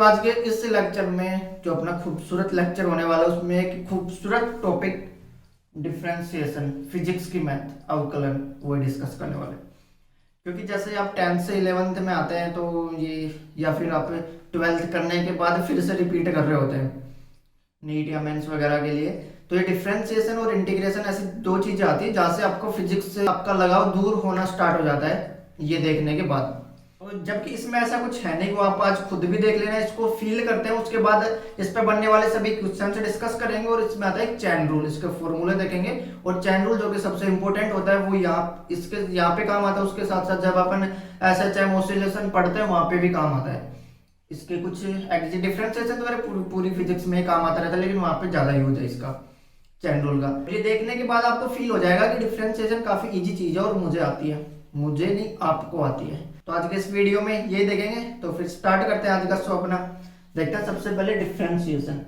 आज के इस लेक्चर में जो अपना खूबसूरत लेक्चर होने वाला है उसमें एक खूबसूरत टॉपिक डिफरेंशिएशन फिजिक्स की मैथ अवकलन वो डिस्कस करने वाले हैं। क्योंकि जैसे आप 10th से 11th में आते हैं तो ये या फिर आप 12th करने के बाद फिर से रिपीट कर रहे होते हैं नीट या मेंस वगैरह के लिए। तो ये डिफरेंशिएशन और इंटीग्रेशन ऐसी दो चीजें आती है जहाँ से आपको फिजिक्स से आपका लगाव दूर होना स्टार्ट हो जाता है ये देखने के बाद। तो जबकि इसमें ऐसा कुछ है नहीं, वो आप आज खुद भी देख लेना, इसको फील करते हैं उसके बाद इस पे बनने वाले सभी क्वेश्चन से डिस्कस करेंगे। और इसमें आता है चैन रूल, इसके फॉर्मूले देखेंगे। और चैन रूल जो कि सबसे इंपॉर्टेंट होता है वो यहाँ पे काम आता है। उसके साथ साथ जब अपन एसएचएम ऑसिलेशन पढ़ते हैं वहां पे भी काम आता है। इसके कुछ डिफरेंसेस तो मेरे पूरी फिजिक्स में काम आता रहता है, लेकिन वहां पे ज्यादा यूज है इसका चैन रूल का। ये देखने के बाद आपको फील हो जाएगा कि डिफरेंशिएशन काफी इजी चीज है और मुझे आती है, मुझे नहीं आपको आती है। तो आज के इस वीडियो में ये देखेंगे। तो फिर स्टार्ट करते हैं आज का शो अपना। देखते हैं सबसे पहले डिफरेंशिएशन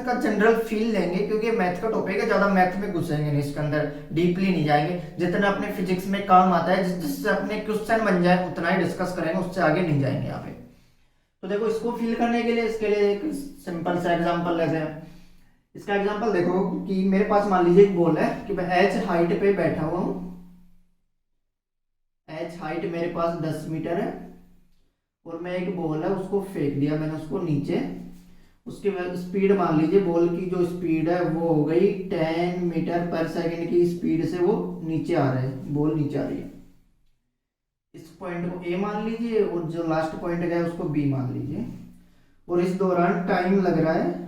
का जनरल फील लेंगे क्योंकि मैथ का टॉपिक है, ज्यादा मैथ में घुसेंगे नहीं, इसके अंदर डीपली नहीं जाएंगे। जितना अपने फिजिक्स में काम आता है जिससे अपने क्वेश्चन बन जाए उतना ही डिस्कस करेंगे, उससे आगे नहीं जाएंगे यहाँ पे। तो देखो इसको फील करने के लिए इसके लिए एक सिंपल सा एग्जांपल लेते हैं। इसका एग्जांपल देखो कि मेरे पास मान लीजिए एक बॉल है कि मैं एच हाइट पे बैठा हुआ हूँ। एच हाइट मेरे पास 10 मीटर है और मैं एक बॉल है उसको फेंक दिया मैंने उसको नीचे। उसके बाद स्पीड मान लीजिए बॉल की जो स्पीड है वो हो गई 10 मीटर पर सेकंड की स्पीड से वो नीचे आ रहा है, बॉल नीचे आ रही है। इस पॉइंट को ए मान लीजिए और जो लास्ट पॉइंट गया उसको बी मान लीजिए। और इस दौरान टाइम लग रहा है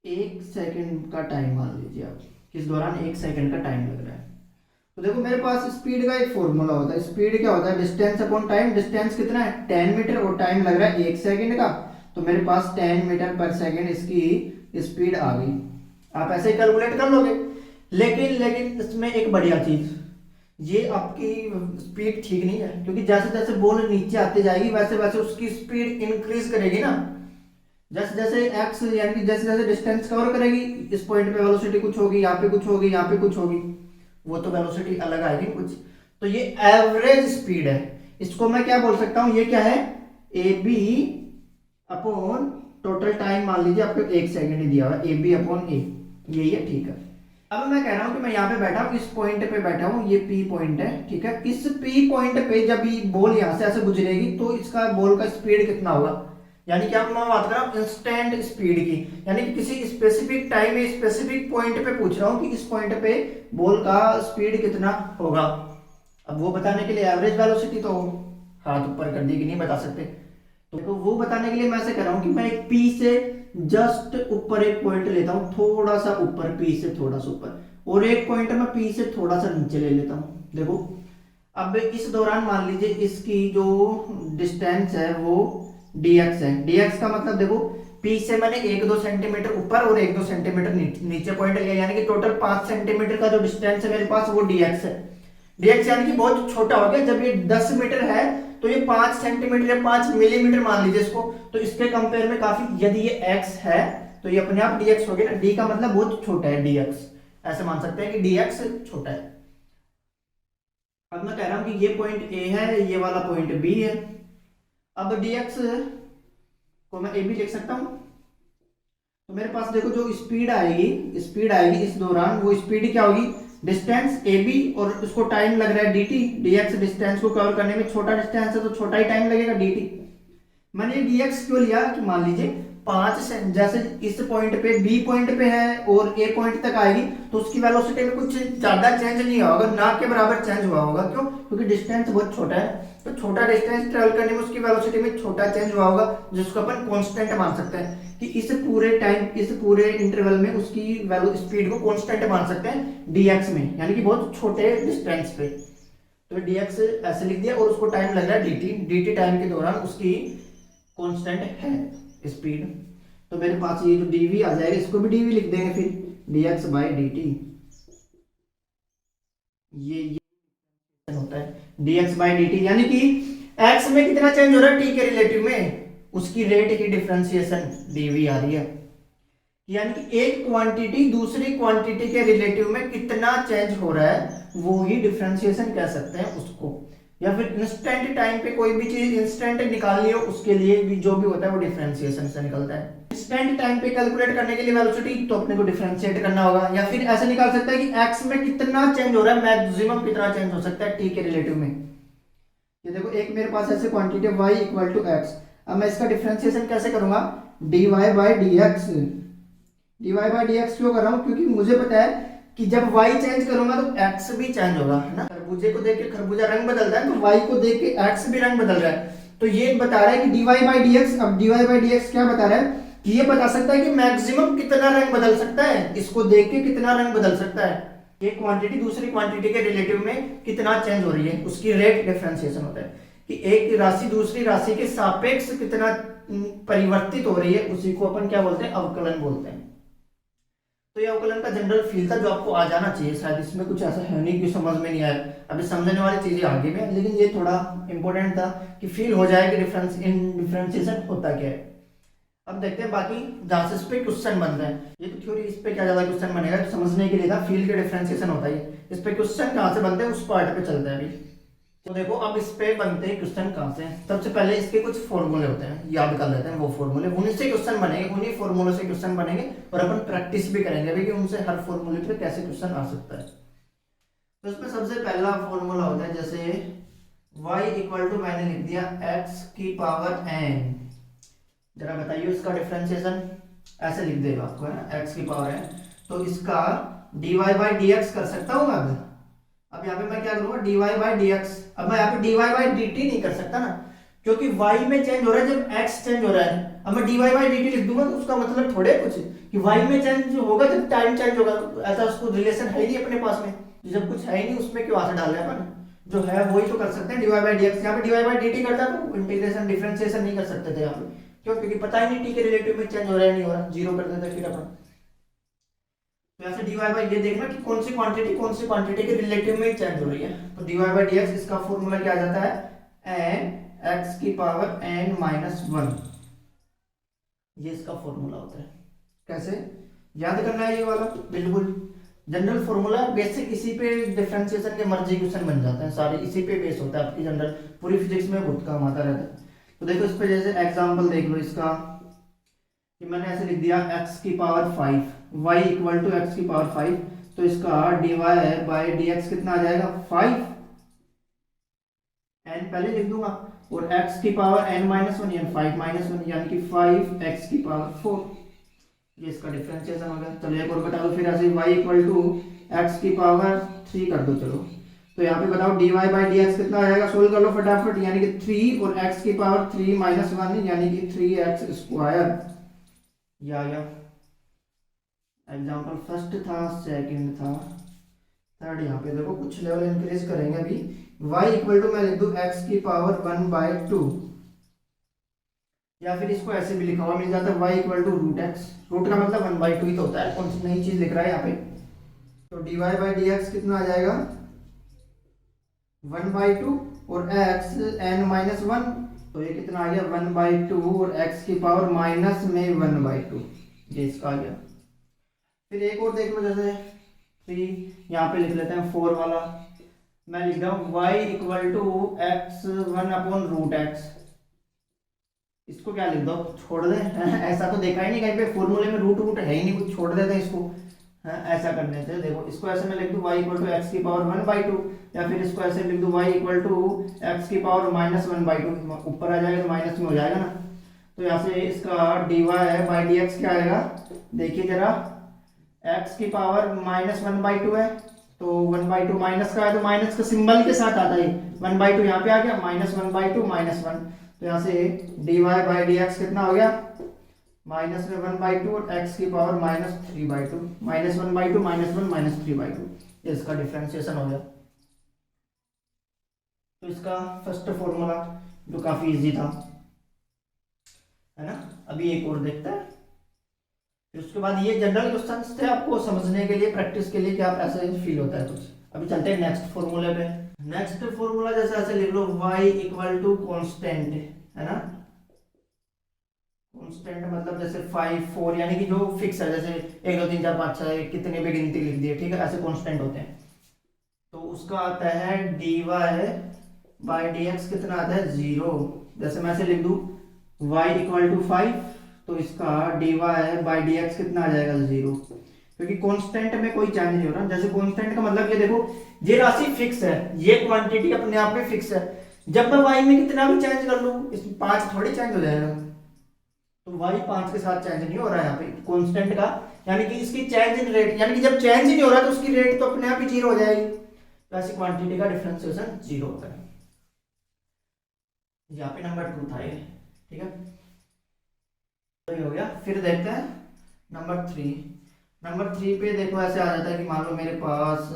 1 सेकंड का टाइम मान लीजिए आप, किस दौरान 1 सेकंड का टाइम लग रहा है। तो देखो मेरे पास स्पीड का एक फॉर्मूला होता है। स्पीड क्या होता है? Distance upon time. डिस्टेंस कितना है? 10 मीटर और टाइम लग रहा है 1 सेकंड का। तो मेरे पास 10 मीटर पर सेकंड इसकी स्पीड आ गई। आप ऐसे ही कैलकुलेट कर लोगे। लेकिन इसमें एक बढ़िया चीज, ये आपकी स्पीड ठीक नहीं है क्योंकि जैसे जैसे बॉल नीचे आती जाएगी वैसे वैसे उसकी स्पीड इंक्रीज करेगी ना। जैसे जैसे एक्स यानी कि जैसे जैसे डिस्टेंस कवर करेगी इस पॉइंट पे वेलोसिटी कुछ होगी, यहाँ पे कुछ होगी, यहाँ पे कुछ होगी, वो तो वेलोसिटी अलग आएगी कुछ। तो ये एवरेज स्पीड है। इसको मैं क्या बोल सकता हूं? ये क्या है? A B upon total time मान लीजिए आपको 1 सेकंड ही दिया हुआ है, ए बी अपॉन ए, यही है, ठीक है। अब मैं कह रहा हूं कि मैं यहाँ पे बैठा हूं, इस पॉइंट पे बैठा हूं, ये पी पॉइंट है, ठीक है। इस पी पॉइंट पे जब ये बॉल यहां से ऐसे गुजरेगी तो इसका बॉल का स्पीड कितना होगा? यानी कि अब मैं बात कर रहा हूँ इंस्टेंट स्पीड की, यानी कि किसी स्पेसिफिक टाइम में स्पेसिफिक पॉइंट पे पूछ रहा हूँ कि इस पॉइंट पे बॉल का स्पीड कितना होगा। अब वो बताने के लिए एवरेज वेलोसिटी तो हाथ ऊपर कर दी कि नहीं बता सकते। तो देखो वो बताने के लिए मैं ऐसे कर रहा हूँ कि मैं एक पी से जस्ट ऊपर एक पॉइंट लेता हूँ, थोड़ा सा ऊपर, पी से थोड़ा सा ऊपर, और एक पॉइंट मैं पी से थोड़ा सा नीचे ले लेता हूँ। देखो अब इस दौरान मान लीजिए इसकी जो डिस्टेंस है वो dx है। dx का मतलब देखो p से मैंने 1-2 सेंटीमीटर ऊपर और 1-2 सेंटीमीटर नीचे पॉइंट लिया, यानी कि टोटल 5 सेंटीमीटर का जो डिस्टेंस है मेरे पास वो dx है। dx यानी कि बहुत छोटा हो गया। जब ये 10 मीटर है तो ये 5 सेंटीमीटर या 5 मिलीमीटर मान लीजिए इसको। तो इसके कंपेयर में काफी, यदि ये x है तो ये अपने आप dx हो गया ना। d का मतलब बहुत छोटा है, dx ऐसे मान सकते हैं कि dx छोटा है। अब मैं कह रहा हूं कि ये पॉइंट a है, ये वाला पॉइंट b है। अब dx को मैं ए भी लिख सकता हूं। तो मेरे पास देखो जो स्पीड आएगी इस दौरान, वो स्पीड क्या होगी? डिस्टेंस ए बी और उसको टाइम लग रहा है dt। dx डिस्टेंस को कवर करने में, छोटा डिस्टेंस है तो छोटा ही टाइम लगेगा dt। मैंने dx क्यों लिया कि मान लीजिए 5 से जैसे इस पॉइंट पे बी पॉइंट पे है और ए पॉइंट तक आएगी तो उसकी वेलोसिटी में कुछ ज्यादा चेंज नहीं होगा, ना के बराबर चेंज हुआ होगा। क्यों? क्योंकि डिस्टेंस बहुत छोटा है। तो छोटा डिस्टेंस ट्रेवल करने में उसकी वेलोसिटी में छोटा चेंज हुआ होगा, जिसको अपन कांस्टेंट मान सकते हैं कि इस पूरे टाइम, इस पूरे इंटरवल में उसकी वैल्यू स्पीड को कांस्टेंट मान सकते हैं dx में, यानी कि बहुत छोटे डिस्टेंस पे। तो dx ऐसे लिख दिया और उसको टाइम लग रहा है dt टाइम के दौरान उसकी कांस्टेंट है स्पीड। तो मेरे पास ये जो dv आ जाएगा, इसको भी dv लिख देंगे फिर, dx बाई dt। ये होता है dx बाई dt, यानी कि x में कितना चेंज हो रहा है t के रिलेटिव में, उसकी रेट की डिफरेंशिएशन dv आ रही है। यानी कि एक क्वांटिटी दूसरी क्वांटिटी के रिलेटिव में कितना चेंज हो रहा है वो ही डिफरेंशिएशन कह सकते हैं उसको। या फिर इंस्टेंट टाइम पे कोई भी चीज इंस्टेंट निकालनी हो उसके लिए भी जो भी होता है वो डिफरेंशिएशन से निकलता है। इंस्टेंट टाइम पे कैलकुलेट करने के लिए वेलोसिटी तो अपने को डिफरेंशिएट करना होगा, या फिर ऐसे निकाल सकता है कि एक्स में कितना चेंज हो रहा है, मैक्सिमम कितना चेंज हो सकता है टी के रिलेटिव में। ये देखो एक मेरे पास ऐसे क्वांटिटी है y इक्वल टू एक्स, अब मैं इसका डिफरेंशिएशन कैसे करूंगा, dy by d x. dy by d x क्यों कर रहा हूँ, क्योंकि मुझे पता है कि जब y चेंज करूंगा तो x भी चेंज होगा, है ना। खरबूजे को देख के खरबूजा रंग बदलता है, तो y को देख के x भी रंग बदल रहा है। तो ये बता रहा है कि dy बाई डी एक्स, अब dy बाई डी एक्स क्या बता रहा है कि ये बता सकता है कि मैक्सिमम कितना रंग बदल सकता है, इसको देख के कितना रंग बदल सकता है। एक क्वांटिटी दूसरी क्वांटिटी के रिलेटिव में कितना चेंज हो रही है उसकी रेट डिफरेंशिएशन होता है, कि एक राशि दूसरी राशि के सापेक्ष कितना परिवर्तित हो रही है, उसी को अपन क्या बोलते हैं, अवकलन बोलते हैं। तो ये अवकलन का जनरल फील था जो आपको आ जाना चाहिए, शायद इसमें कुछ ऐसा है नहीं कि समझ में नहीं आया, अभी समझने वाली चीजें आगे में, लेकिन ये थोड़ा इंपॉर्टेंट था कि फील हो जाए कि डिफरेंशिएशन होता क्या है। अब देखते हैं बाकी जहां से इस पे क्वेश्चन बन रहे हैं, ये तो थ्योरी, इस पे क्या ज्यादा क्वेश्चन बनेगा, तो समझने के लिए था फील्ड के डिफरेंशिएशन होता है, इस पे क्वेश्चन कहां से बनते हैं उस पार्ट पे चलते हैं अभी। तो देखो अब इस पे बनते हैं क्वेश्चन कहां से, सबसे पहले इसके कुछ फॉर्मूले होते हैं, याद कर लेते हैं वो फॉर्मूले, उन्हीं से क्वेश्चन बनेंगे, उन्हीं फॉर्मूलों से क्वेश्चन बनेंगे और अपन प्रैक्टिस भी करेंगे अभी कि उनसे हर फॉर्मूले पे कैसे क्वेश्चन आ सकता है। तो इसमें सबसे पहला फॉर्मूला होता है जैसे y इक्वल टू, मैंने लिख दिया x की पावर n, जरा बताइए इसका डिफरेंशिएशन, ऐसे लिख देगा आपको, है ना, x की पावर n, तो इसका dy बाई डी एक्स कर सकता हूँ अब यहाँ पे मैं क्या करूंगा dy बाई डी एक्स, अब मैं यहाँ पे dy बाई dt नहीं कर सकता ना, क्योंकि y में चेंज हो रहा है जब x चेंज हो रहा है। अब मैं dy बाई dt लिख दूंगा तो उसका मतलब थोड़े कुछ कि y में चेंज होगा जब टाइम चेंज होगा, ऐसा उसको रिलेशन है ही नहीं अपने पास में, जब कुछ है ही नहीं उसमें क्यों आंसर डाल रहे हैं अपन, जो है वही तो कर सकते हैं dy बाई डी एक्स। यहाँ पे dy बाई dt करता तो इंटीग्रेशन डिफरेंशिएशन नहीं कर सकते थे यहाँ पे, क्यों, क्योंकि पता ही नहीं टी के रिलेटिव में चेंज हो रहा है नहीं हो रहा, जीरो कर देते फिर अपन। तो ऐसे dy बाई, ये देखना कि कौन सी क्वांटिटी के रिलेटिव में चेंज हो रही है, तो dy बाई डी एक्स, इसका फॉर्मूला क्या आ जाता है n x की पावर n माइनस 1, ये इसका फॉर्मूला होता है। कैसे याद करना है ये वाला, बिल्कुल जनरल फॉर्मूला, बेसिक, इसी पे डिफरेंशिएशन के मर्जी क्वेश्चन बन जाते हैं सारे, इसी पे बेस होता है आपकी जनरल, पूरी फिजिक्स में बहुत काम आता रहता है। तो देखो इस पे जैसे एग्जांपल देख लो इसका, कि मैंने ऐसे लिख दिया x की power 5, y equal to x की पावर 5, तो इसका dy बाई डी एक्स कितना आ जाएगा 5, n पहले लिख दूंगा, और x की पावर n माइनस 1 यानी 5 माइनस 1 यानी कि 5x की पावर 4, ये इसका डिफरेंशिएशन हो गया। चलो एक और बता दो फिर ऐसे y इक्वल टू x की पावर 3 कर दो, चलो तो यहाँ पे बताओ dy बाई डी एक्स कितना आ जाएगा, सोल्व कर लो फटाफट, यानी कि 3 और x की पावर 3 माइनस 1 यानी कि 3x स्क्वायर। या एग्जांपल फर्स्ट था, सेकंड था, थर्ड, यहाँ पे देखो कुछ लेवल इंक्रीज करेंगे अभी। y इक्वल टू मैं लिख दूं x की पावर 1 बाई 2, या फिर इसको ऐसे भी लिखा हुआ मिल जाता है y equal to root x, root का मतलब 1 बाई 2 ही तो होता है, कौन सी नई चीज लिख रहा है यहाँ पे। तो dy बाई डी एक्स कितना आ जाएगा 1 बाई 2 और x n माइनस 1, तो ये कितना आ गया 1 बाई 2 और x की पावर माइनस में 1 बाई 2, ये इसका आ गया। फिर एक और देख लो जैसे 3, यहाँ पे लिख लेते हैं 4 वाला, मैं लिख रहा हूँ y equal to x 1 upon root x, इसको क्या लिख दो, छोड़ दे ऐसा तो देखा ही नहीं कहीं पे, फॉर्मूले में रूट रूट है ही नहीं, कुछ छोड़ देते हैं इसको, ऐसा करने से। देखो इसको ऐसे मैं लिख दूं y इक्वल टू एक्स की पावर 1 बाई 2, या फिर इसको ऐसे लिख दूं y इक्वल टू एक्स की पावर माइनस 1 बाई 2, ऊपर आ जाएगा तो माइनस में हो जाएगा ना, तो यहाँ से इसका dy बाई डी एक्स क्या आएगा, देखिए जरा, x की पावर माइनस 1 बाई 2 है, तो 1 बाई 2 माइनस का है, तो माइनस का सिंबल के साथ आता है, 1 बाई 2 यहाँ पे आ गया, माइनस 1 बाई 2 माइनस 1, तो यहाँ से dy बाई डी एक्स कितना हो गया, माइनस में 1 बाई 2 और x की power minus 3 by 2, minus 1 by 2 minus 1 minus 3 by 2, इसका डिफरेंशिएशन हो गया। तो इसका फर्स्ट फॉर्मूला जो काफी इजी था, है ना। अभी एक और देखते हैं, फिर उसके बाद ये जनरल क्वेश्चंस थे आपको समझने के लिए, प्रैक्टिस के लिए कि आप ऐसे फील होता है कुछ। अभी चलते हैं नेक्स्ट फॉर्मूले पे। नेक्स्ट फॉर्मूला जैसे ऐसे लिख लो y इक्वल टू कॉन्स्टेंट, है ना, कांस्टेंट मतलब जैसे 5 4 यानी कि जो फिक्स है, जैसे 1 2 3 4 5 6 कितने भी गिनती लिख दी है, ठीक है, ऐसे कांस्टेंट होते हैं। तो उसका आता है dy बाई डी एक्स कितना आता है 0। जैसे मैं ऐसे लिख दूँ y इक्वल टू 5, तो इसका dy बाई डी एक्स कितना आ जाएगा 0, क्योंकि कांस्टेंट में कोई चेंज नहीं हो रहा। जैसे कांस्टेंट का मतलब ये देखो, ये राशि फिक्स है, ये क्वांटिटी अपने आप में फिक्स है। जब मैं y में कितना भी चेंज कर लूँ, इसमें 5 थोड़ी चेंज हो जाएगा, तो y 5 के साथ चेंज नहीं हो रहा है यहाँ पे कांस्टेंट का, यानी कि इसकी चेंज इन रेट, यानी कि जब चेंज ही नहीं हो रहा तो उसकी रेट तो अपने आप ही 0 हो जाएगी। तो ऐसी क्वांटिटी का डिफरेंशिएशन 0 होता है। यहाँ पे नंबर 2 था ये, ठीक है, तो ये हो गया। फिर देखते हैं नंबर 3। नंबर 3 पे देखो ऐसे आ जाता है कि मान लो मेरे पास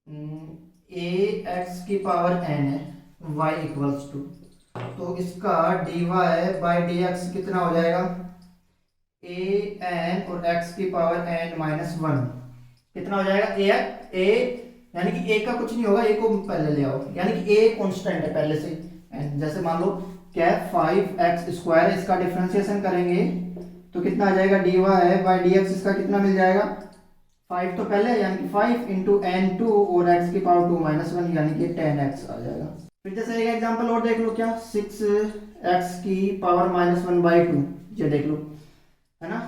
ए एक्स की पावर n है, y इक्वल्स टू, तो इसका dy बाई डी एक्स कितना हो जाएगा, ए एन और x की पावर n माइनस 1 कितना हो जाएगा, ए यानी कि a का कुछ नहीं होगा, a को पहले ले आओ, यानी कि a कांस्टेंट है पहले से n। जैसे मान लो क्या है 5x स्क्वायर, इसका डिफरेंशिएशन करेंगे तो कितना आ जाएगा, dy बाई डी एक्स, इसका कितना मिल जाएगा 5 तो पहले है, यानी कि 5 इंटू एन 2 और x की पावर 2 माइनस 1 यानी कि 10x आ जाएगा। फिर जैसे एक एग्जांपल और देख लो, क्या 6x की पावर माइनस 1 बाई 2, ये देख लो, है ना,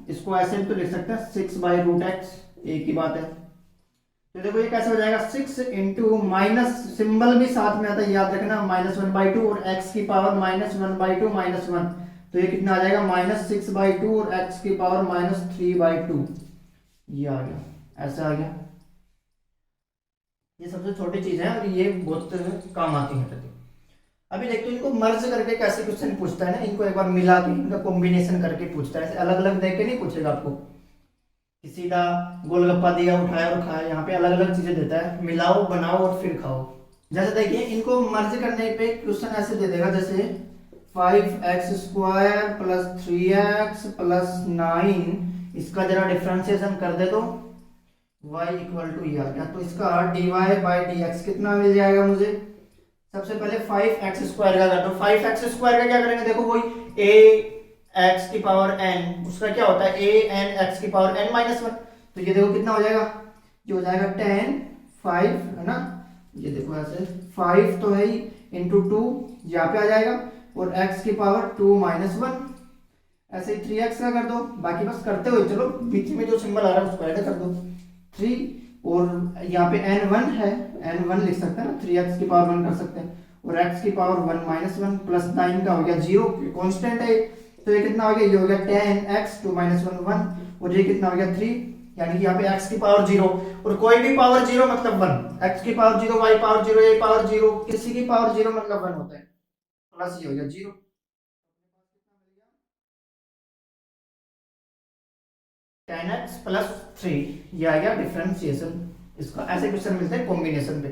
इसको ऐसे भी तो लिख सकते हैं 6 बाई रूट एक्स, एक ही बात है। तो देखो ये कैसे हो जाएगा, 6 इंटू माइनस सिंबल भी साथ में आता है, याद रखना, माइनस 1 बाई 2 और x की पावर माइनस 1 बाई 2 माइनस 1, तो ये कितना आ जाएगा माइनस 6 बाई 2 और x की पावर माइनस 3 बाई 2, ये आ गया, ऐसा आ गया। ये सबसे छोटी चीज है और ये बहुत काम आती है। अभी देखते हैं इनको मर्ज करके कैसे क्वेश्चन पूछता है ना, इनको एक बार मिला के इनका कॉम्बिनेशन करके पूछता है, ऐसे अलग अलग देख के नहीं पूछेगा आपको कि सीधा गोलगप्पा दिया उठाया और खाया, यहाँ पे अलग अलग चीजें देता है, मिलाओ बनाओ और फिर खाओ। जैसे देखिए इनको मर्ज करने पे क्वेश्चन ऐसे दे देगा, जैसे 5x square plus 3x plus 9, इसका जरा डिफरेंशिएशन कर दे तो y इक्वल टू ये आ गया, तो इसका dy बाई डी एक्स कितना मिल जाएगा मुझे। सबसे पहले 5x स्क्वायर का कर दो, 5x स्क्वायर का क्या करेंगे, देखो वही a x की पावर n, उसका क्या होता है a n x की पावर n माइनस 1, तो ये देखो कितना हो जाएगा, ये हो जाएगा 10 5, है ना, ये देखो ऐसे 5 तो है ही इंटू 2 यहाँ पे आ जाएगा, और x की पावर 2 माइनस 1, ऐसे ही 3x का कर दो, बाकी बस करते हुए चलो, बीच में जो सिंबल आ रहा है उसको ऐड कर दो 3, और यहाँ पे n1 है, n1 लिख सकते हैं ना, 3x की पावर 1 कर सकते हैं, और x की पावर 1 माइनस 1 प्लस 9 का हो गया 0, कांस्टेंट है, तो ये कितना हो गया, ये हो गया 10x 2 माइनस 1 1, और ये कितना हो गया 3, यानी कि यहाँ पे x की पावर 0, और कोई भी पावर 0 मतलब 1, x की power 0, y power 0, a power 0, किसी की पावर 0 मतलब 1 होता है, प्लस ये हो गया 0, 10x प्लस 3, ये आ गया डिफरेंशिएशन इसका। ऐसे क्वेश्चन मिलते हैं कॉम्बिनेशन पे।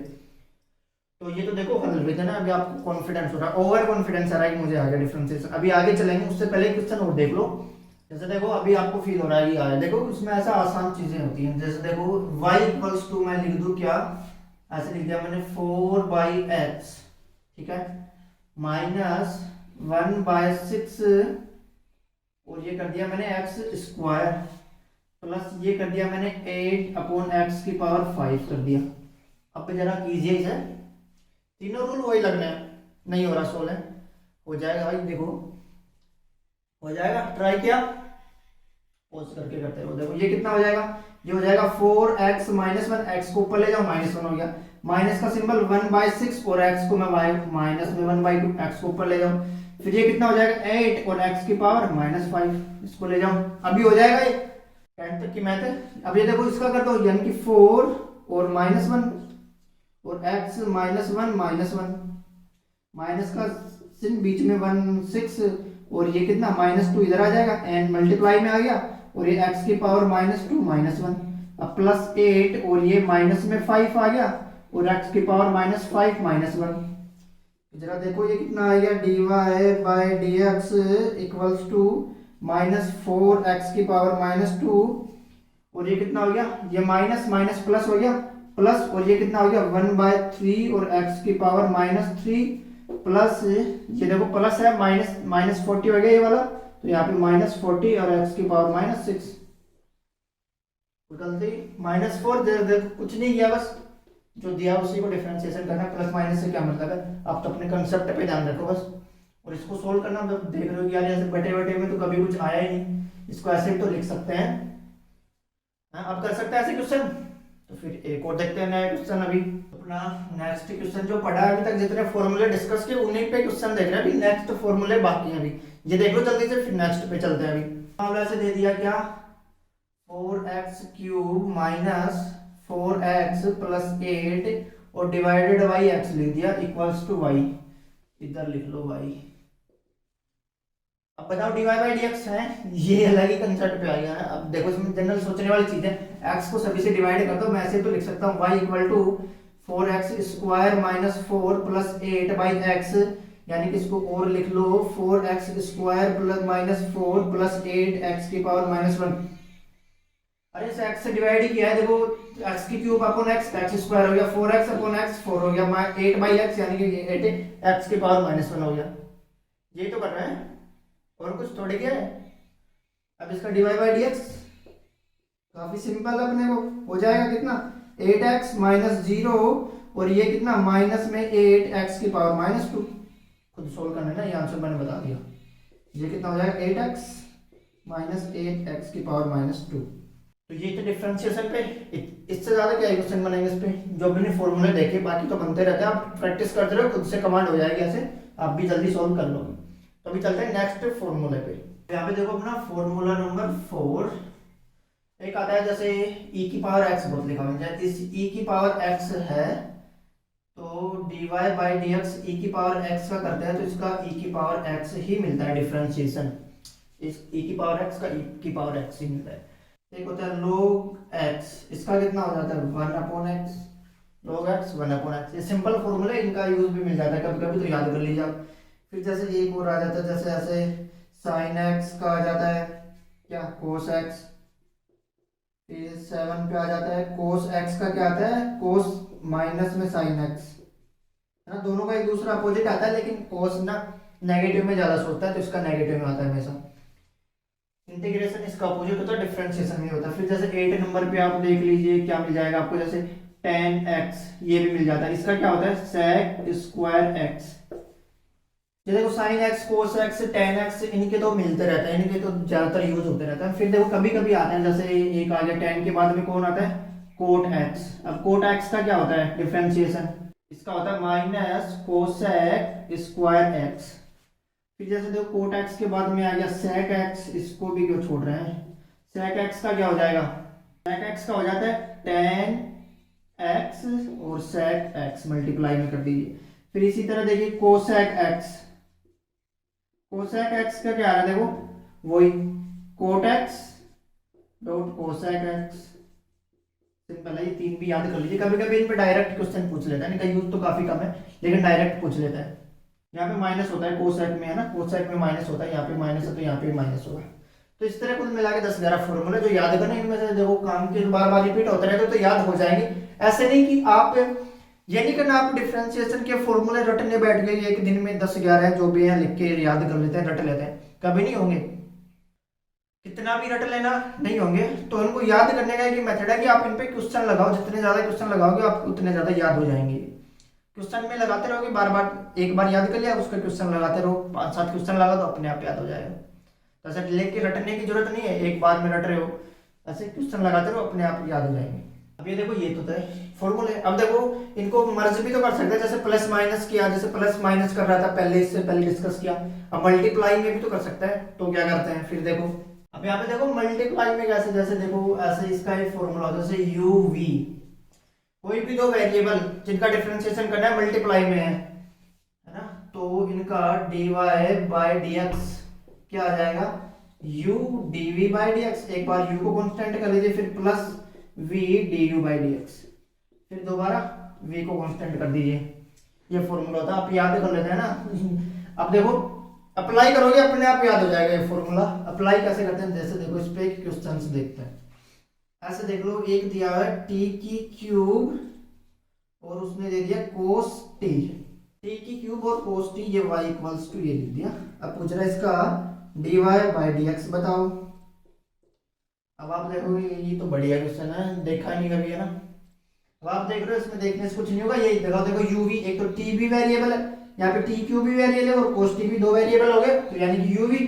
तो ये तो देखो हल हुए थे ना, अभी आपको कॉन्फिडेंस हो रहा है, ओवर कॉन्फिडेंस आ रहा है कि मुझे आ गया डिफरेंशिएशन। अभी आगे चलेंगे, उससे पहले क्वेश्चन और देख लो। जैसे देखो अभी आपको फील हो रहा है कि आया, देखो उसमें ऐसा आसान चीजें होती हैं, जैसे देखो y इक्वल्स टू, मैं लिख दूं क्या, ऐसे लिख दिया मैंने 4 बाई एक्स, ठीक है, माइनस 1 बाय 6, और ये कर दिया मैंने x स्क्वायर, प्लस ये कर दिया मैंने 8 अपॉन एक्स की पावर 5 कर दिया। अब जरा कीजिए इसे, तीनों रूल वही लगना है, नहीं हो रहा सोल्व है, हो जाएगा भाई, देखो हो जाएगा, ट्राई किया, पॉज करके करते रहो। देखो ये कितना हो जाएगा, ये हो जाएगा 4x माइनस 1, एक्स को ऊपर ले जाओ माइनस 1 हो गया, माइनस का सिंबल 1 बाई 6 और x को मैं माइनस में 1 बाई 2, एक्स को ऊपर ले जाओ, फिर ये कितना हो जाएगा 8 और x की पावर माइनस 5, इसको ले जाओ, अभी हो जाएगा ये 10 तक की मैथ है। अब ये देखो इसका कर दो, यानी कि 4 और माइनस 1 और x माइनस 1 माइनस 1, माइनस का सिंबल बीच में 1 6, और ये कितना माइनस 2 इधर आ जाएगा, n मल्टीप्लाई में आ गया, और ये x की पावर माइनस 2 माइनस 1, अब प्लस 8 और ये माइनस में 5 आ गया, और x की पावर माइनस 5 माइनस 1, जरा देखो ये कितना आ गया, dy by d x equals to minus 4x की पावर माइनस 2, और ये कितना हो गया, ये माइनस माइनस प्लस हो गया, प्लस, और ये कितना हो गया 1 बाय 3 और x की पावर माइनस 3, प्लस ये देखो प्लस है, माइनस माइनस 40 हो गया ये वाला, तो यहाँ पे माइनस 40 और x की पावर माइनस 6, गलती माइनस 4, देखो कुछ नहीं किया, बस जो दिया उसी को डिफरेंशिएशन करना, प्लस माइनस से क्या मतलब है, आप तो अपने कंसेप्ट पे ध्यान रखो बस। और इसको सोल्व करना, मतलब देख रहे हो कि यार ऐसे बैठे बैठे में तो कभी कुछ आया ही नहीं, इसको ऐसे भी तो लिख सकते हैं। हाँ, अब कर सकते हैं ऐसे क्वेश्चन। तो फिर एक और देखते हैं नया क्वेश्चन। अभी अपना नेक्स्ट क्वेश्चन जो पढ़ा है अभी तक, जितने फॉर्मूले डिस्कस किए उन्हीं पे क्वेश्चन देख रहे हैं। अभी नेक्स्ट फॉर्मूले बाकी हैं अभी, ये देख लो जल्दी से, फिर नेक्स्ट पे चलते हैं। अभी मामला ऐसे दे दिया क्या, 4x³ माइनस 4x प्लस 8 और डिवाइडेड बाई x लिख दिया इक्वल्स टू y, इधर लिख लो y। अब बताओ dy बाई dx है, ये अलग ही कंसेप्ट पे आ गया है। अब देखो इसमें जनरल सोचने वाली चीज है, x को सभी से डिवाइड कर दो, मैं ऐसे तो लिख सकता हूँ y equal to 4x² minus 4 plus 8 by x, यानी कि इसको और लिख लो 4x² plus minus 4 plus 8 x की पावर माइनस 1। अरे इस x से डिवाइड ही किया है, देखो x की क्यूब अपॉन x, x² हो गया, 4x अपॉन x 4 हो गया, 8 बाई x यानी कि 8 x की पावर माइनस 1 हो गया। यही तो कर रहे हैं, और कुछ थोड़ी क्या है। अब इसका dy बाई dx काफी सिंपल, अपने को हो जाएगा कितना, 8x माइनस 0 और ये कितना माइनस में 8x की पावर माइनस 2। खुद सोल्व करना है ना, ये आंसर मैंने बता दिया। ये कितना हो जाएगा 8x माइनस 8x की पावर माइनस 2। तो ये तो डिफरेंशिएशन पे, इससे ज्यादा क्या क्वेश्चन बनेंगे इस पे, जो अपने फॉर्मूले देखे, बाकी तो बनते रहते हैं, आप प्रैक्टिस करते रहो, खुद से कमांड हो जाएगी ऐसे, आप भी जल्दी सोल्व कर लोगे। तो अभी चलते हैं नेक्स्ट फॉर्मूले पे। यहाँ पे देखो अपना फॉर्मूला नंबर 4, एक आता है जैसे e की पावर x बहुत लिखा हुआ है, इस e की पावर x है तो dy बाई dx e की पावर x का करते हैं तो इसका e की पावर x ही मिलता है डिफरेंशिएशन, इस e की पावर x का e की पावर x ही मिलता है। एक होता है log x, इसका कितना हो जाता है 1 upon x, log x 1 upon x। ये सिंपल फॉर्मूला है, इनका यूज भी मिल जाता है कभी कभी, तो याद कर लीजिए आप। फिर जैसे एक और आ जाता है, जैसे ऐसे sin x का आ जाता है क्या cos x, फिर 7 पे आ जाता है cos x का क्या आता है cos माइनस में sin x, है ना, दोनों का एक दूसरा अपोजिट आता है, लेकिन cos ना नेगेटिव में ज्यादा सोचता है तो इसका नेगेटिव में आता है हमेशा। इंटीग्रेशन इसका अपोजिट होता है, डिफरेंशिएशन में होता है। फिर जैसे 8 नंबर पे आप देख लीजिए क्या मिल जाएगा आपको, जैसे tan x ये भी मिल जाता है, इसका क्या होता है sec स्क्वायर x। ये देखो sin x cos x tan x इनके तो मिलते रहते हैं, इनके तो ज्यादातर यूज होते रहते हैं। फिर देखो कभी कभी आते हैं, जैसे एक आ गया tan के बाद में कौन आता है cot x। अब cot x का क्या होता है डिफरेंशिएशन, इसका होता है माइनस cosec स्क्वायर x। फिर जैसे देखो cot x के बाद में आ गया sec x, इसको भी क्यों छोड़ रहे हैं, sec x का क्या हो जाएगा, sec x का हो जाता है tan x और sec x मल्टीप्लाई में कर दीजिए। फिर इसी तरह देखिए cosec x, cosec x का क्या आ रहा है देखो वही cot x dot cosec x। Simple है, ये तीन भी याद कर लीजिए। कभी कभी इन पे डायरेक्ट क्वेश्चन पूछ लेता है, इनका यूज तो काफी कम है लेकिन डायरेक्ट पूछ लेता है। यहाँ पे माइनस होता है कोसेक में, है ना, कोसेक में माइनस होता है, यहाँ पे माइनस है तो यहाँ पे माइनस होगा। तो इस तरह कुल मिला के 10-11 फॉर्मूले जो याद करने, इनमें से देखो काम के बार बार रिपीट होते रहते तो याद हो जाएंगे। ऐसे नहीं कि आप ये नहीं करना आप डिफरेंशिएशन के फॉर्मूले रटने बैठ गए एक दिन में 10-11 जो भी है लिख के याद कर लेते हैं, रट लेते हैं, कभी नहीं होंगे। कितना भी रट लेना नहीं होंगे। तो इनको याद करने का एक मेथड है कि आप इन पे क्वेश्चन लगाओ, जितने ज्यादा क्वेश्चन लगाओगे आप उतने ज्यादा याद हो जाएंगे। क्वेश्चन में लगाते रहोगे, बार बार एक बार याद कर लिया उसका क्वेश्चन लगाते रहो, 5-7 क्वेश्चन लगा तो अपने आप याद हो जाएगा। तो ऐसे लिख के रटने की जरूरत नहीं है, एक बार में रट रहे हो, ऐसे क्वेश्चन लगाते रहो अपने आप याद हो जाएंगे। अब ये देखो ये तो है फॉर्मूले। अब देखो इनको मर्ज भी तो कर सकते हैं, जैसे प्लस माइनस किया, जैसे प्लस माइनस कर रहा था पहले, इससे पहले डिस्कस किया। अब मल्टीप्लाई में भी तो कर सकता है, तो क्या करते हैं फिर देखो, अब यहाँ पे देखो मल्टीप्लाई में कैसे, जैसे देखो ऐसे इसका एक फॉर्मूला होता है, जैसे यू वी, कोई भी दो वेरिएबल जिनका डिफरेंशिएशन करना है मल्टीप्लाई में है ना, तो इनका dy बाय dx क्या आ जाएगा u dv बाय dx। एक बार u को कांस्टेंट कर लीजिए, फिर plus v du by dx, फिर दोबारा v को कांस्टेंट कर दीजिए। ये फॉर्मूला होता है, आप याद कर लेते हैं ना। अब देखो अप्लाई करोगे अपने आप याद हो जाएगा ये फॉर्मूला। अप्लाई कैसे करते हैं, जैसे देखो इस पे क्वेश्चंस देखते हैं। ऐसे देख लो, एक दिया है t की क्यूब और उसने दे दिया cos t, t की क्यूब और cos t, ये y इक्वल्स टू ये लिख दिया। अब पूछ रहा है इसका dy बाय dx बताओ। अब आप देखोगे ये तो बढ़िया क्वेश्चन है, देखा नहीं कभी, है ना। अब आप देख रहे हो इसमें देखने से कुछ नहीं होगा, ये देखो देखो u v, एक तो t भी वेरिएबल है, यहाँ पे टी क्यू भी वेरिएबल है और cos t भी दो वेरिएबल हो गए, तो यानी कि u v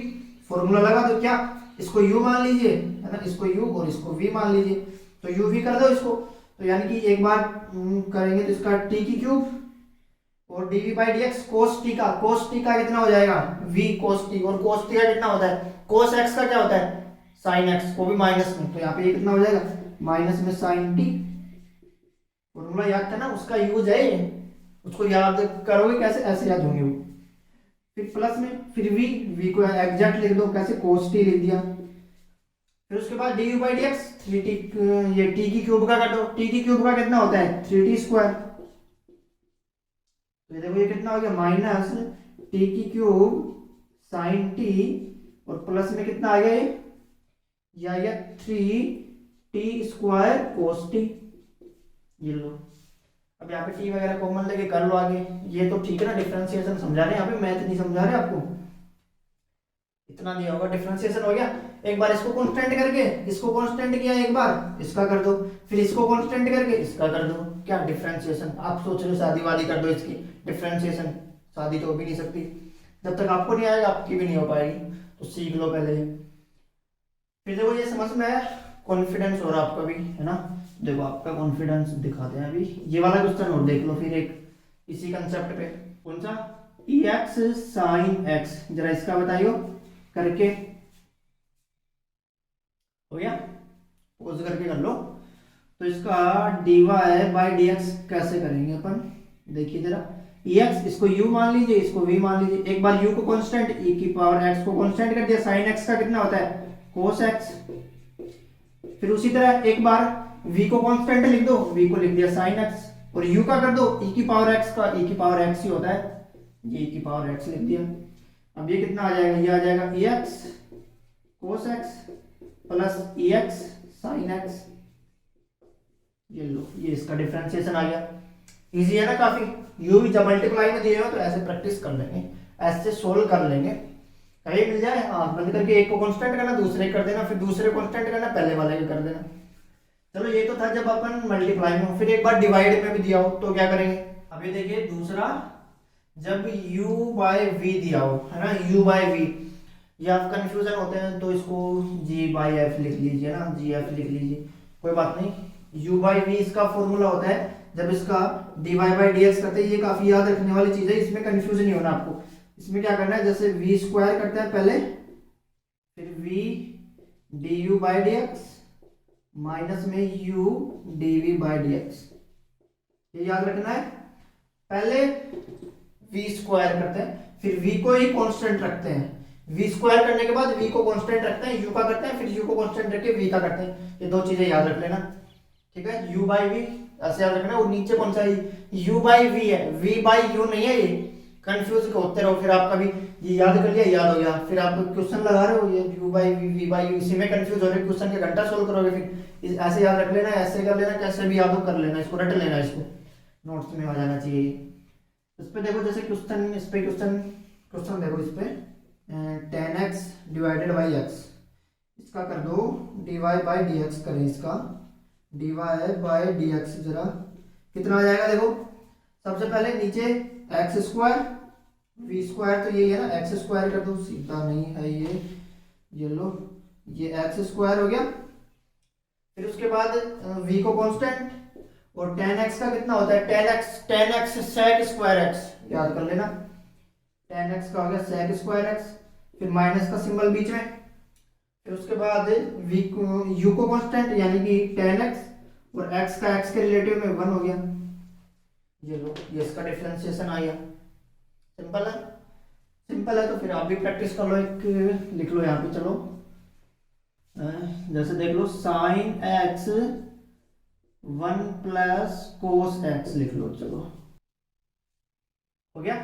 फॉर्मूला लगा दो, क्या इसको u मान लीजिए है ना, इसको u और इसको v मान लीजिए, तो u v कर दो इसको, तो यानी कि एक बार करेंगे तो इसका t की क्यूब और dv by dx cos t का कितना हो जाएगा v cos t, और cos t का कितना होता है cos x का क्या होता है sin x, को भी माइनस में, तो यहाँ पे ये कितना हो जाएगा माइनस में sin t, फॉर्मूला याद था ना उसका यूज है, उसको याद करोगे कैसे, ऐसे याद होंगे वो, फिर प्लस में फिर v को एग्जैक्ट लिख दो, कैसे cos t लिख दिया, फिर उसके बाद du बाई dx 3t, ये t की क्यूब का कर दो, t की क्यूब का कितना होता है 3t स्क्वायर, तो देखो ये कितना हो गया माइनस टी की क्यूब साइन टी और प्लस में कितना आ गया ये आ गया 3t स्क्वायर कोस टी, ये लो। अब यहाँ पे टी वगैरह कॉमन लेके कर लो आगे, ये तो ठीक है ना, डिफरेंशिएशन समझा रहे हैं यहाँ पे, मैथ नहीं समझा रहे आपको, इतना नहीं होगा, डिफरेंशिएशन हो गया, एक बार इसको कांस्टेंट करके इसको कांस्टेंट किया, एक बार इसका कर दो, फिर इसको कांस्टेंट करके इसका कर दो, क्या डिफरेंशिएशन, आप सोच रहे हो शादी वादी कर दो इसकी, डिफरेंशिएशन शादी तो हो भी नहीं सकती, जब तक आपको नहीं आएगा आपकी भी नहीं हो पाएगी, तो सीख लो पहले। फिर देखो ये समझ में आया, कॉन्फिडेंस हो रहा आपका भी है ना, देखो आपका कॉन्फिडेंस दिखाते हैं अभी, ये वाला क्वेश्चन और देख लो फिर एक इसी कंसेप्ट पे, कौन सा ex sin x, जरा इसका बताइयो करके, हो गया पोज करके कर लो, तो इसका dy बाई dx कैसे करेंगे अपन, देखिए जरा ex, इसको u मान लीजिए, इसको v मान लीजिए, एक बार u को कांस्टेंट e की पावर x को कांस्टेंट कर दिया, sin x का कितना होता है cos x, फिर उसी तरह एक बार v को कांस्टेंट लिख दो, v को लिख दिया sin x, और u का कर दो e की पावर x का, e की पावर x ही होता है, ये e की पावर x लिख दिया, अब ये कितना आ जाएगा, ये आ जाएगा ex cos x plus ex sin x, ये लो, ये इसका डिफरेंशिएशन आ गया, इजी है ना काफी, यू भी जब मल्टीप्लाई में दिए हो तो ऐसे प्रैक्टिस कर लेंगे, ऐसे सोल्व कर लेंगे, कहीं मिल जाए हाँ बंद करके एक को कांस्टेंट करना, दूसरे कर देना, फिर दूसरे कांस्टेंट करना, पहले वाले को कर देना। चलो ये तो था जब अपन मल्टीप्लाई में हो, फिर एक बार डिवाइड में भी दिया हो तो क्या करेंगे, अभी देखिए दूसरा, जब u बाय v दिया हो है ना, u बाय v, ये आप कंफ्यूजन होते हैं तो इसको g बाई f लिख लीजिए ना, gf लिख लीजिए, कोई बात नहीं, u बाई v इसका फॉर्मूला होता है, जब इसका dy बाई dx करते हैं, ये काफी याद रखने वाली चीज है, इसमें कंफ्यूजन नहीं होना आपको, इसमें क्या करना है, जैसे v स्क्वायर करते हैं पहले, फिर v du by dx minus में u dv बाई dx, ये याद रखना है, पहले v स्क्वायर करते हैं, फिर v को ही कांस्टेंट रखते हैं, v स्क्वायर करने के बाद v को कांस्टेंट रखते हैं, u का करते हैं, फिर u को कांस्टेंट रख के v का करते हैं, ये दो चीजें याद रख लेना, ठीक है, u बाई v ऐसे याद रखना, और नीचे कौन सा है u बाई v है, v बाई u नहीं है, ये कंफ्यूज होते रहो, फिर आपका भी ये याद कर लिया, याद हो गया, फिर आप क्वेश्चन लगा रहे हो ये u by v by u, इसी में कंफ्यूज हो रहे, क्वेश्चन के घंटा सोल्व करोगे, फिर ऐसे याद रख लेना, ऐसे कर लेना, कैसे भी याद कर लेना, इसको रट लेना, इसको नोट्स में आ जाना चाहिए। इस पे देखो जैसे क्वेश्चन, इस पे क्वेश्चन देखो, इस पे tan x divided by x, इसका कर दो dy बाई dx करें, इसका dy बाई dx, जरा कितना आ जाएगा, देखो सबसे पहले नीचे एक्स स्क्वायर v स्क्वायर, तो ये है ना एक्स स्क्वायर कर दो, सीधा नहीं है ये लो, ये एक्स स्क्वायर हो गया, फिर उसके बाद v को कांस्टेंट, और tan x का कितना होता है tan x sec square x, याद कर लेना, tan x का हो गया sec स्क्वायर x, फिर माइनस का सिंबल बीच में, फिर उसके बाद v को u को कांस्टेंट यानी कि tan x, और x का x के रिलेटिव में 1 हो गया, ये लो, ये इसका डिफरेंशिएशन आ गया, सिंपल है, तो फिर आप भी प्रैक्टिस कर लो, एक लिख लो यहाँ पे, चलो जैसे देख लो sin x 1 plus cos x लिख लो, चलो हो गया,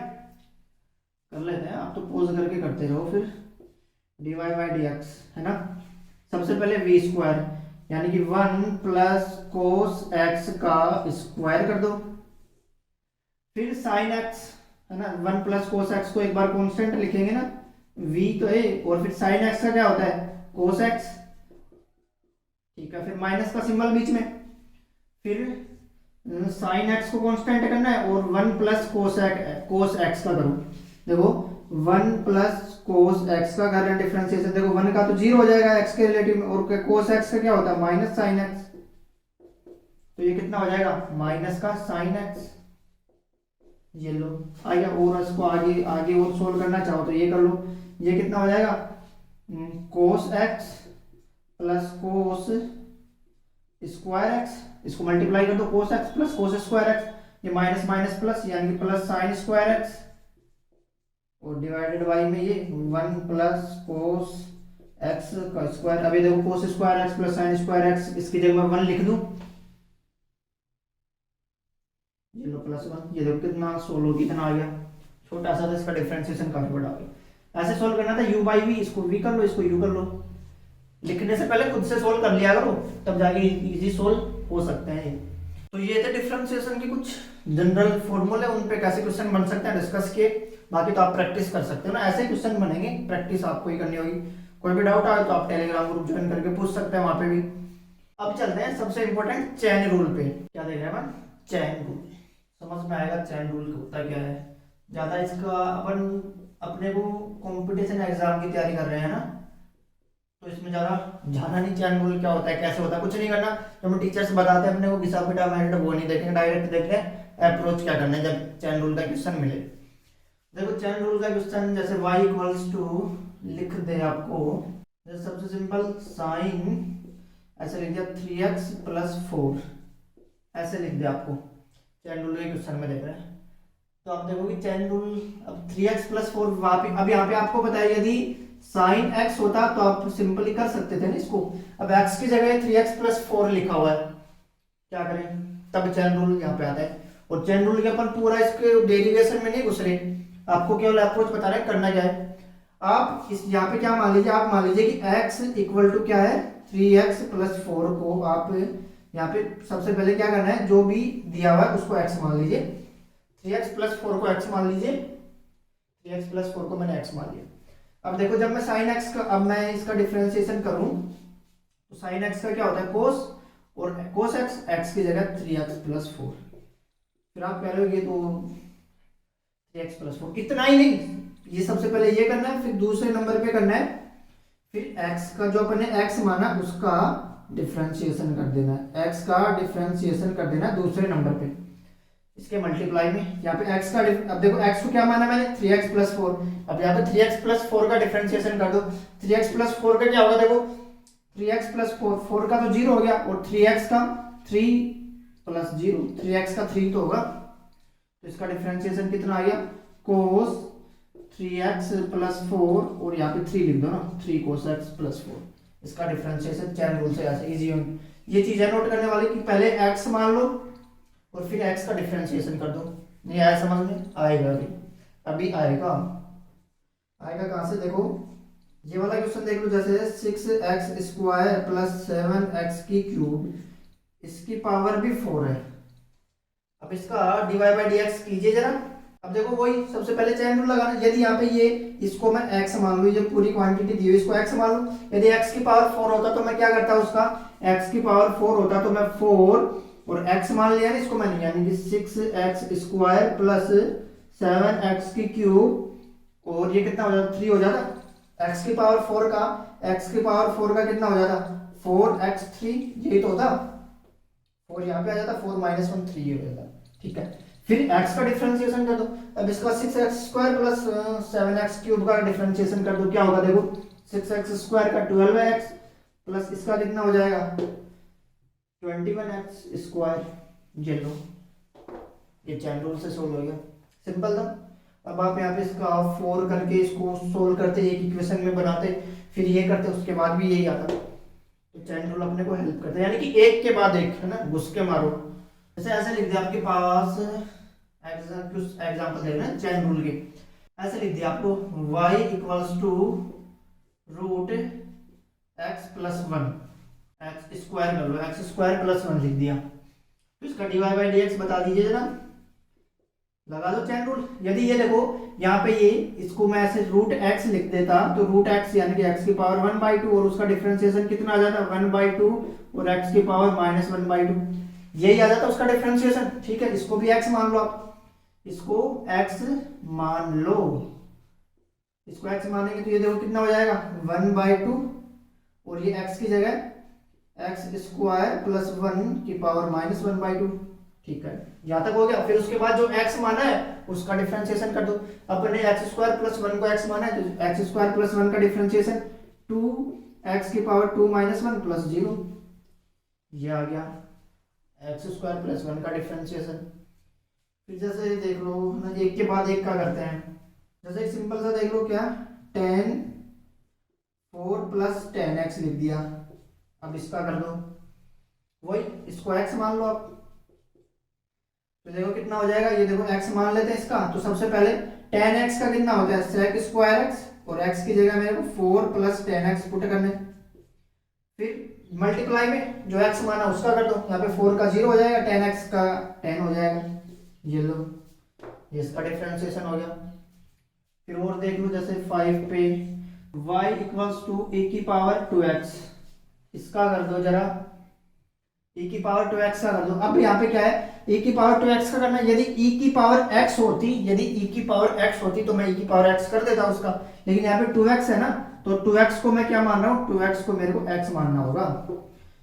कर लेते हैं, आप तो पोज करके करते रहो, फिर dy बाई dx है ना, सबसे पहले v स्क्वायर यानी कि 1 प्लस कोस x का स्क्वायर कर दो, फिर sin x है ना, 1 प्लस कोस x को एक बार कांस्टेंट लिखेंगे ना, v तो है, और फिर sin x का क्या होता है कोस x, ठीक है, फिर माइनस का सिंबल बीच में, फिर साइन एक्स को कांस्टेंट करना है और 1 प्लस कोस एक्स का करूँ। देखो 1 प्लस कोस एक्स का कर रहे हैं डिफरेंशिएशन, देखो 1 का तो 0 हो जाएगा एक्स के रिलेटिव में, और कोस एक्स का क्या होता है माइनस साइन एक्स, तो ये कितना हो जाएगा माइनस का साइन एक्स। ये लो आ गया, और इसको आगे आगे और सोल्व करना चाहो तो ये कर लो, ये कितना हो जाएगा cos x plus cos square x, इसको मल्टीप्लाई कर दो cos x plus cos square x, ये माइनस माइनस प्लस यानी कि प्लस साइन स्क्वायर एक्स, और डिवाइडेड बाई में ये 1 प्लस कोस एक्स का स्क्वायर। अभी देखो cos square x plus sine square x, इसकी जगह मैं 1 लिख दूं, ये लो प्लस 1, ये देखो कितना सोल्व कितना आ गया, छोटा सा था, इसका डिफरेंशिएशन काफी बड़ा आ गया। ऐसे सोल्व करना था u बाई वी, इसको v कर लो इसको u कर लो, लिखने से पहले खुद से सोल्व कर लिया करो, तब जाके इजी सोल्व हो सकते हैं। तो ये थे डिफरेंशिएशन के कुछ जनरल फॉर्मूले, उन पे कैसे क्वेश्चन बन सकते हैं डिस्कस किए, बाकी तो आप प्रैक्टिस कर सकते हो ना, ऐसे क्वेश्चन बनेंगे, प्रैक्टिस आपको ही करनी होगी। कोई भी डाउट आए तो आप टेलीग्राम ग्रुप ज्वाइन करके पूछ सकते हैं वहां पे भी। अब चलते हैं सबसे इंपॉर्टेंट चैन रूल पे, क्या देख रहे हैं अपन चैन रूल, समझ में आएगा चैन रूल होता क्या है। ज्यादा इसका अपन अपने को कंपटीशन एग्जाम की तैयारी कर रहे हैं ना, तो इसमें ज्यादा जाना नहीं चैन रूल क्या होता है कैसे होता है, कुछ नहीं करना, जब हम टीचर्स बताते हैं अपने को घिसा पिटा मेथड वो नहीं देखेंगे, डायरेक्ट देख रहे हैं अप्रोच क्या करना है जब चैन रूल का क्वेश्चन मिले। देखो चैन रूल का क्वेश्चन जैसे y इक्वल्स टू लिख दे आपको, जैसे सबसे सिंपल साइन ऐसे लिख दिया 3x प्लस 4, ऐसे लिख दिया आपको चैन रूल के क्वेश्चन में देख रहे हैं। तो आप देखोगे चैन रूल अब 3x प्लस 4, अब यहाँ पे आपको बताया यदि साइन x होता तो आप सिंपली कर सकते थे ना इसको, अब x की जगह 3x प्लस 4 लिखा हुआ है, क्या करें, तब चैन रूल यहाँ पे आता है। और चैन रूल के अपन पूरा इसके डेरिवेशन में नहीं घुस रहे, आपको केवल अप्रोच बता रहे हैं करना क्या है। आप इस यहाँ पे क्या मान लीजिए, आप मान लीजिए कि x इक्वल टू क्या है 3x प्लस 4 को आप यहाँ पे सबसे पहले क्या करना है, जो भी दिया हुआ है उसको x मान लीजिए, 3x प्लस 4 को x मान लीजिए, 3x प्लस 4 को मैंने x मान लिया। अब देखो जब मैं साइन x का, अब मैं इसका डिफरेंशिएशन करूं तो साइन x का क्या होता है कोस, और कोस x की जगह 3x प्लस 4, फिर आप कह रहे हो ये तो 3x प्लस 4, इतना ही नहीं, ये सबसे पहले ये करना है, फिर दूसरे नंबर पे करना है, फिर x का जो अपने x माना उसका डिफरेंशिएशन कर देना है, x का डिफरेंशिएशन कर देना है दूसरे नंबर पे, इसके मल्टीप्लाई में यहाँ पे x का, अब देखो x को क्या माना मैंने 3x प्लस 4, अब यहाँ पे 3x प्लस 4 का डिफरेंशिएशन कर दो, 3x प्लस 4 का क्या होगा, देखो 3x प्लस 4, 4 का तो 0 हो गया, और 3x का 3 प्लस 0, 3x का 3 तो होगा, तो इसका डिफरेंशिएशन कितना आ गया कोस 3x प्लस 4, और यहाँ पे 3 लिख दो ना, 3 कोस x प्लस 4, इसका डिफरेंशिएशन चैन रूल से ऐसे इजी होंगे। ये चीजें नोट करने वाली कि पहले x मान लो और फिर x का डिफरेंशिएशन कर दो, नहीं आया समझ में, आएगा अभी आएगा कहाँ से, देखो ये वाला क्वेश्चन देख लो, जैसे 6x स्क्वायर प्लस 7x की क्यूब, इसकी पावर भी 4 है, अब इसका dy बाई dx कीजिए जरा। अब देखो वही सबसे पहले चैन रूल लगाना, यदि यहाँ पे ये इसको मैं x मान लूँ, ये पूरी क्वांटिटी दी हुई इसको x मान लूँ, यदि x की पावर 4 होता तो मैं क्या करता, उसका x की पावर 4 होता तो मैं 4 और x मान लिया ना इसको मैंने, यानी कि 6x स्क्वायर प्लस 7x की क्यूब, और ये कितना हो जाता 3 हो जाता, x की पावर 4 का कितना हो जाता 4x3, यही तो होता, 4 यहाँ पे आ जाता, 4 माइनस 1 3 हो जाता, ठीक है। फिर x का डिफरेंशिएशन कर दो, अब इसका 6x square plus 7x cube का डिफरेंशिएशन कर दो, क्या होगा देखो 6x स्क्वायर का 12x प्लस इसका कितना हो जाएगा 21x स्क्वायर, ये लो, ये चैन रूल से सोल्व हो गया, सिंपल था। अब आप यहाँ पे इसका 4 करके इसको सोल्व करते, एक इक्वेशन में बनाते, फिर ये करते, उसके बाद भी यही आता, तो चैन रूल अपने को हेल्प करता है, यानी कि एक के बाद एक है ना, घुस के मारो, जैसे ऐसे लिख दिया आपके पास कुछ एग्जांपल दे रहे हैं चैन रूल के, ऐसे लिख दिया आपको y equals to root x plus 1, x square कर लो, x स्क्वायर प्लस 1 लिख दिया, तो इसका dy बाई dx बता दीजिए जरा, लगा दो चैन रूल। यदि ये देखो यहाँ पे ये इसको मैं ऐसे रूट x लिख देता, तो रूट x यानी कि x की पावर 1/2, और उसका डिफरेंशिएशन कितना आ जाता 1/2, और x की पावर -1/2, यही आ जाता है उसका डिफरेंशिएशन। ठीक है, इसको भी x मान लो आप, इसको x मान लो, इसको x मानेंगे तो ये देखो कितना हो जाएगा 1/2, और ये x की जगह x स्क्वायर प्लस 1 की पावर माइनस 1/2। ठीक है, यहाँ तक हो गया। फिर उसके बाद जो x माना है उसका डिफरेंशिएशन कर दो। अपने x स्क्वायर प्लस 1 को x माना है तो x स्क्वायर प्लस 1 का डिफरेंशिएशन 2x की पावर 2 माइनस 1 प्लस 0, ये आ गया एक्स स्क्वायर प्लस 1 का डिफरेंशिएशन। फिर जैसे देख लो ना, एक के बाद एक का करते हैं। जैसे एक सिंपल सा देख लो, क्या tan 4 प्लस tan x लिख दिया। अब इसका कर दो, वही इसको x मान लो आप, तो देखो कितना हो जाएगा। ये देखो x मान लेते हैं इसका, तो सबसे पहले tan x का कितना होता है sec स्क्वायर x, और x की जगह मेरे को 4 प्लस tan x पुट करने। फिर मल्टीप्लाई में जो x माना उसका कर दो, यहाँ पे 4 का 0 हो जाएगा, tan x का 10 हो जाएगा। ये लो, ये इसका डिफरेंशिएशन हो गया। फिर और देख लो, जैसे 5 पे y इक्वल्स टू e की पावर 2x, इसका कर दो जरा, e की पावर 2x का कर दो। अब यहाँ पे क्या है, e की पावर 2x का करना है। यदि e की पावर x होती, यदि e की पावर x होती तो मैं e की पावर x कर देता उसका, लेकिन यहाँ पे 2x है ना, तो 2x को मैं क्या मान रहा हूँ, 2x को मेरे को x मानना होगा।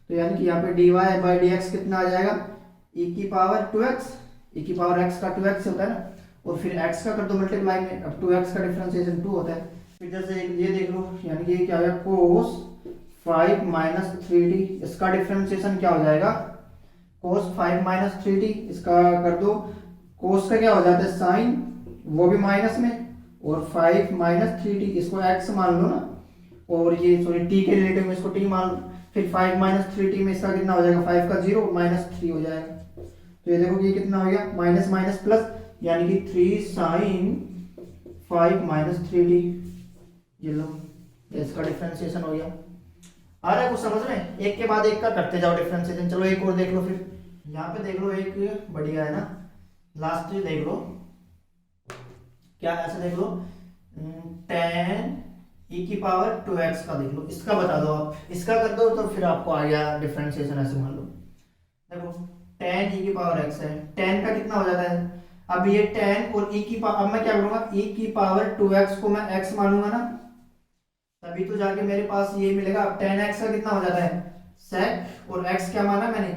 तो यानी कि यहाँ पे dy बाई dx कितना आ जाएगा, e की पावर 2x, e की पावर x का 2x होता है ना, और फिर x का कर दो मल्टीप्लाई में। अब 2x का डिफरेंशिएशन 2 होता है। फिर जैसे ये देख लो, यानी कि ये क्या हो गया cos 5 माइनस 3t, इसका डिफरेंशिएशन क्या हो जाएगा cos 5 माइनस 3t, इसका कर दो। cos का क्या हो जाता है साइन, वो भी माइनस में, और 5 माइनस 3t, इसको x मान लो ना, और ये सॉरी t के रिलेटिव में इसको t मान लो। फिर 5 माइनस 3t में इसका कितना हो जाएगा, 5 का 0 माइनस 3 हो जाएगा। तो ये देखो ये कितना हो गया माइनस माइनस प्लस, यानी कि 3 साइन 5 माइनस 3t। ये लो, ये इसका डिफरेंशिएशन हो गया। आ रहा है कुछ समझ में? एक के बाद एक का करते जाओ डिफरेंशिएशन। चलो एक और देख लो। फिर यहाँ पे देख लो, एक बढ़िया है ना, लास्ट देख लो, क्या ऐसे देख लो, tan e की पावर 2x का देख लो, इसका बता दो आप, इसका कर दो तो फिर आपको आ गया डिफरेंशिएशन। ऐसे मान लो, देखो tan e की पावर x है, tan का कितना हो जाता है, अब ये tan और e की पावर, अब मैं क्या करूंगा, e की पावर 2x को मैं x मानूंगा ना, तभी तो जाके मेरे पास ये मिलेगा। अब tan x का कितना हो जाता है sec, और x क्या माना मैंने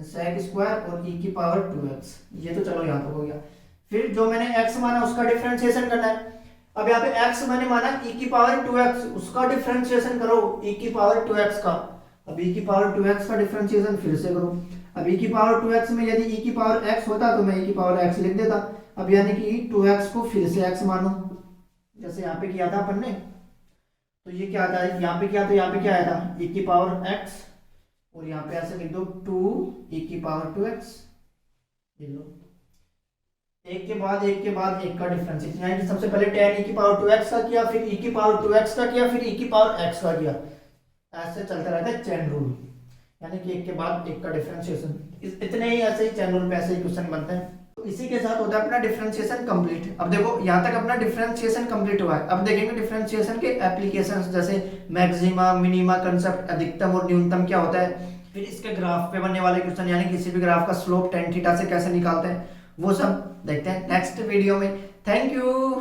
sec स्क्वायर, और e की पावर 2x। ये तो चलो यहाँ तक हो गया। फिर जो मैंने x माना उसका डिफरेंशिएशन करना है। अब यहाँ पे x मैंने माना e की पावर 2x, उसका डिफरेंशिएशन करो e की पावर 2x का। अब e की पावर 2x का डिफरेंशिएशन फिर से करो। अब e की पावर 2x में यदि e की पावर x होता तो मैं e की पावर x लिख देता। अब यानी कि 2x को फिर से x मानो, जैसे यहाँ पे किया था अपन ने। तो ये क्या आता है, यहाँ पे क्या, तो यहाँ पे क्या आया था e की पावर x, और यहाँ पे ऐसे लिख दो 2 e की पावर 2x। ये लो, एक के बाद एक के बाद एक का डिफरेंशिएशन, यानी कि सबसे पहले tan e की पावर 2x का किया, फिर e की पावर 2x का किया, फिर e की पावर x का किया। ऐसे चलता रहता है चेन रूल, यानी कि एक के बाद एक का डिफरेंशिएशन। इतने ही ऐसे ही चेन रूल पे ऐसे ही क्वेश्चन बनते हैं। तो इसी के साथ होता है अपना डिफरेंशिएशन कंप्लीट। अब देखो यहाँ तक अपना डिफरेंशिएशन कंप्लीट हुआ है। अब देखेंगे डिफरेंशिएशन के एप्लीकेशंस, जैसे मैक्सिमा, मिनिमा, कंसेप्ट, अधिकतम और न्यूनतम क्या होता है, फिर इसके ग्राफ पे बनने वाले क्वेश्चन, यानी किसी भी ग्राफ का स्लोप tan थीटा से कैसे निकालते हैं, वो सब देखते हैं नेक्स्ट वीडियो में। Thank you.